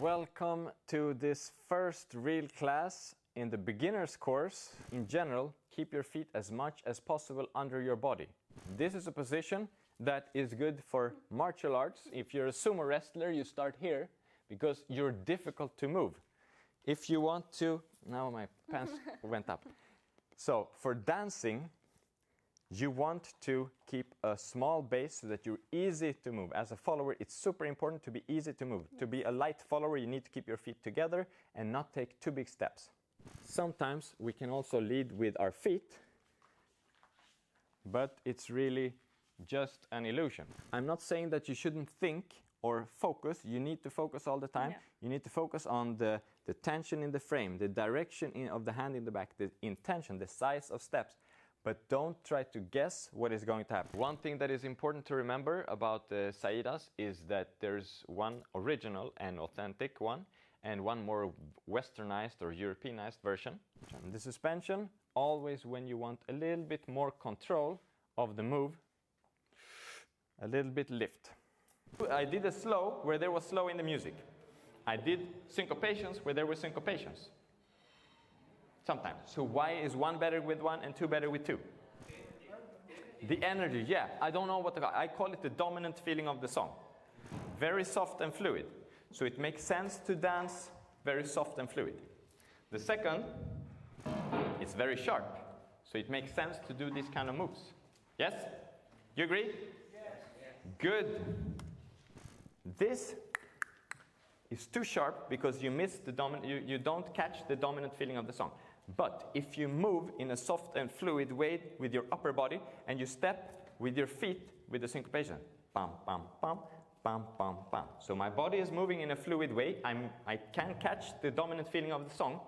Welcome to this first real class in the beginner's course. In general, keep your feet as much as possible under your body. This is a position that is good for martial arts. If you're a sumo wrestler, you start here because you're difficult to move. If you want to, now my pants went up. So for dancing, you want to keep a small base so that you're easy to move. As a follower, it's super important to be easy to move. To be a light follower, you need to keep your feet together and not take too big steps. Sometimes we can also lead with our feet, but it's really just an illusion. I'm not saying that you shouldn't think or focus. You need to focus all the time. Yeah. You need to focus on the tension in the frame, the direction of the hand in the back, the intention, the size of steps. But don't try to guess what is going to happen. One thing that is important to remember about the Saidas is that there's one original and authentic one, and one more westernized or Europeanized version. And the suspension, always when you want a little bit more control of the move, a little bit lift. I did a slow where there was slow in the music. I did syncopations where there were syncopations. Sometimes. So why is one better with one and two better with two? The energy, yeah. I don't know what I call it the dominant feeling of the song. Very soft and fluid. So it makes sense to dance very soft and fluid. The second, it's very sharp. So it makes sense to do these kind of moves. Yes? You agree? Yes. Good. This is too sharp because you miss the dominant, you don't catch the dominant feeling of the song. But if you move in a soft and fluid way with your upper body and you step with your feet with the syncopation, pam, pam, pam, pam, pam, pam. So my body is moving in a fluid way. I can catch the dominant feeling of the song,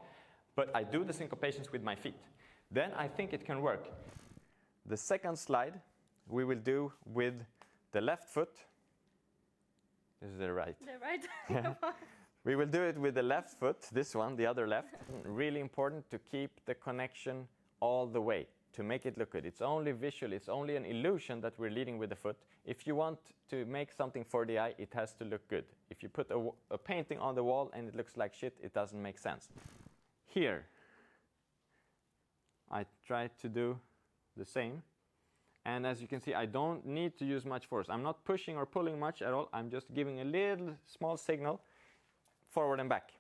but I do the syncopations with my feet. Then I think it can work. The second slide we will do with the left foot. This is the right. The right. Yeah. We will do it with the left foot, this one, the other left. Really important to keep the connection all the way, to make it look good. It's only visual, it's only an illusion that we're leading with the foot. If you want to make something for the eye, it has to look good. If you put a painting on the wall and it looks like shit, it doesn't make sense. Here, I try to do the same. And as you can see, I don't need to use much force. I'm not pushing or pulling much at all. I'm just giving a little small signal forward and back.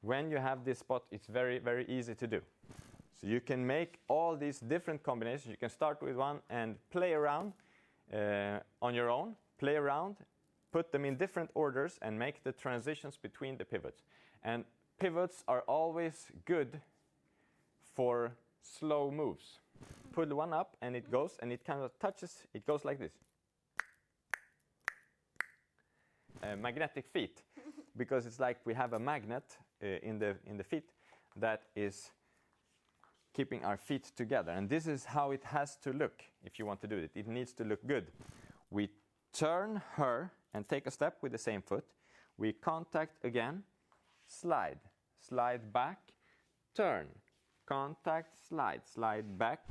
When you have this spot, it's very, very easy to do. So you can make all these different combinations. You can start with one and play around on your own. Play around, put them in different orders, and make the transitions between the pivots. And pivots are always good for slow moves. Put one up and it goes, and it kind of touches, it goes like this. Magnetic feet, because it's like we have a magnet in the feet that is keeping our feet together. And this is how it has to look if you want to do it. It needs to look good. We turn her and take a step with the same foot. We contact again, slide, slide back, turn, contact, slide, slide back.